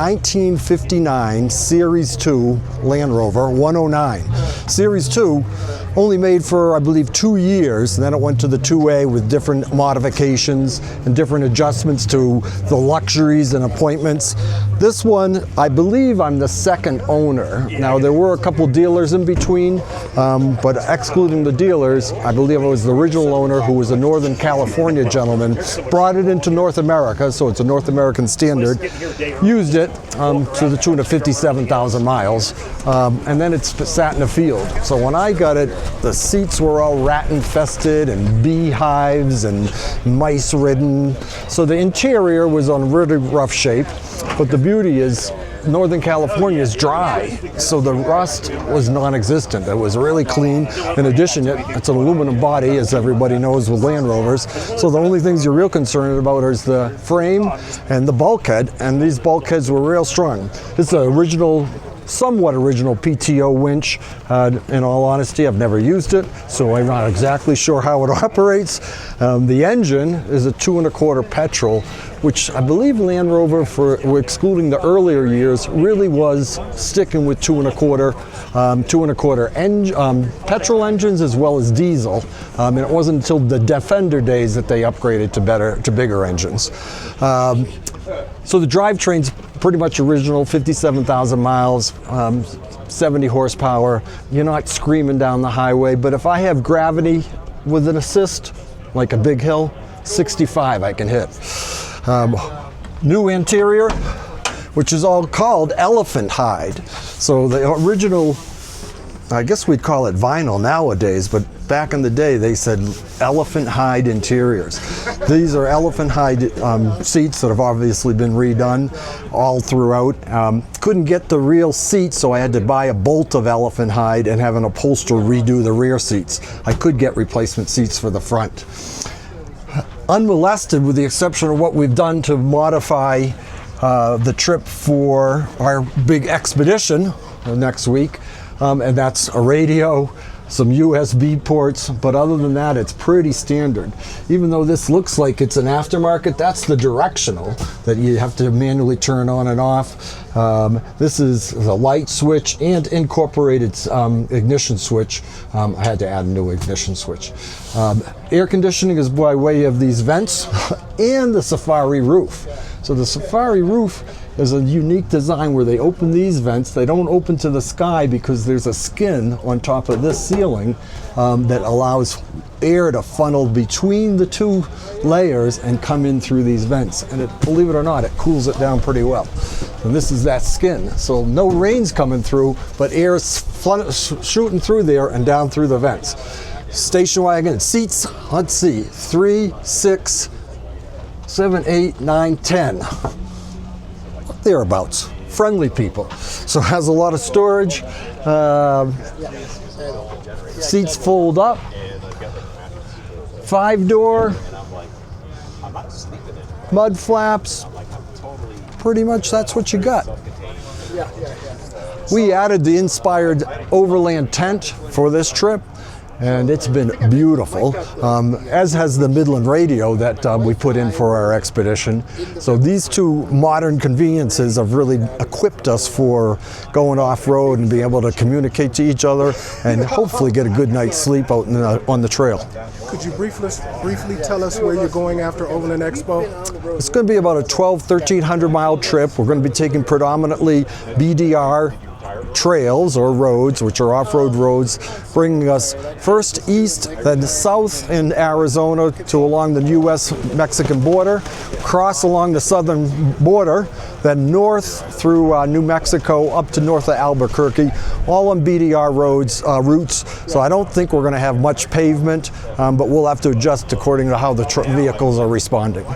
1959 Series II Land Rover 109. Series 2 only made for, I believe, 2 years, and then it went to the 2A with different modifications and different adjustments to the luxuries and appointments. This one, I believe I'm the second owner. Now, there were a couple dealers in between, but excluding the dealers, I believe I was the original owner, who was a Northern California gentleman, brought it into North America, so it's a North American standard, used it to the tune of 57,000 miles, and then it's sat in the field. So when I got it, the seats were all rat infested and beehives and mice ridden. So the interior was on really rough shape, but the beauty is Northern California is dry, so the rust was non-existent. It was really clean. In addition, it's an aluminum body, as everybody knows with Land Rovers, so the only things you're real concerned about is the frame and the bulkhead, and these bulkheads were real strong. This is the original, somewhat original PTO winch. In all honesty, I've never used it, so I'm not exactly sure how it operates. The engine is a 2 1/4 petrol, which I believe Land Rover, for excluding the earlier years, really was sticking with 2 1/4 petrol engines as well as diesel. And it wasn't until the Defender days that they upgraded to bigger engines. So the drivetrain's pretty much original, 57,000 miles, 70 horsepower. You're not screaming down the highway, but if I have gravity with an assist, like a big hill, 65 I can hit. New interior, which is all called elephant hide. So the original, I guess we'd call it vinyl nowadays, but back in the day they said elephant hide interiors. These are elephant hide seats that have obviously been redone all throughout. Couldn't get the real seats, so I had to buy a bolt of elephant hide and have an upholsterer redo the rear seats. I could get replacement seats for the front. Unmolested, with the exception of what we've done to modify the trip for our big expedition next week, and that's a radio, some USB ports, but other than that, it's pretty standard. Even though this looks like it's an aftermarket, that's the directional that you have to manually turn on and off. This is the light switch and incorporated ignition switch. I had to add a new ignition switch. Air conditioning is by way of these vents and the Safari roof. So the Safari roof is a unique design where they open these vents. They don't open to the sky because there's a skin on top of this ceiling that allows air to funnel between the two layers and come in through these vents. And believe it or not, it cools it down pretty well. And this is that skin. So no rain's coming through, but air is shooting through there and down through the vents. Station wagon seats, let's see, 3, 6, 7, 8, 9, 10. Thereabouts. Friendly people. So it has a lot of storage. Seats fold up. 5-door. Mud flaps. Pretty much that's what you got. We added the inspired Overland tent for this trip, and it's been beautiful, as has the Midland radio that we put in for our expedition. So these two modern conveniences have really equipped us for going off-road and being able to communicate to each other and hopefully get a good night's sleep out on the trail. Could you briefly tell us where you're going after Overland Expo? It's going to be about a 1,300 mile trip. We're going to be taking predominantly BDR trails or roads, which are off-road roads, bringing us first east, then south in Arizona to along the U.S.-Mexican border, cross along the southern border, then north through New Mexico up to north of Albuquerque, all on BDR roads, routes. So I don't think we're going to have much pavement, but we'll have to adjust according to how the vehicles are responding.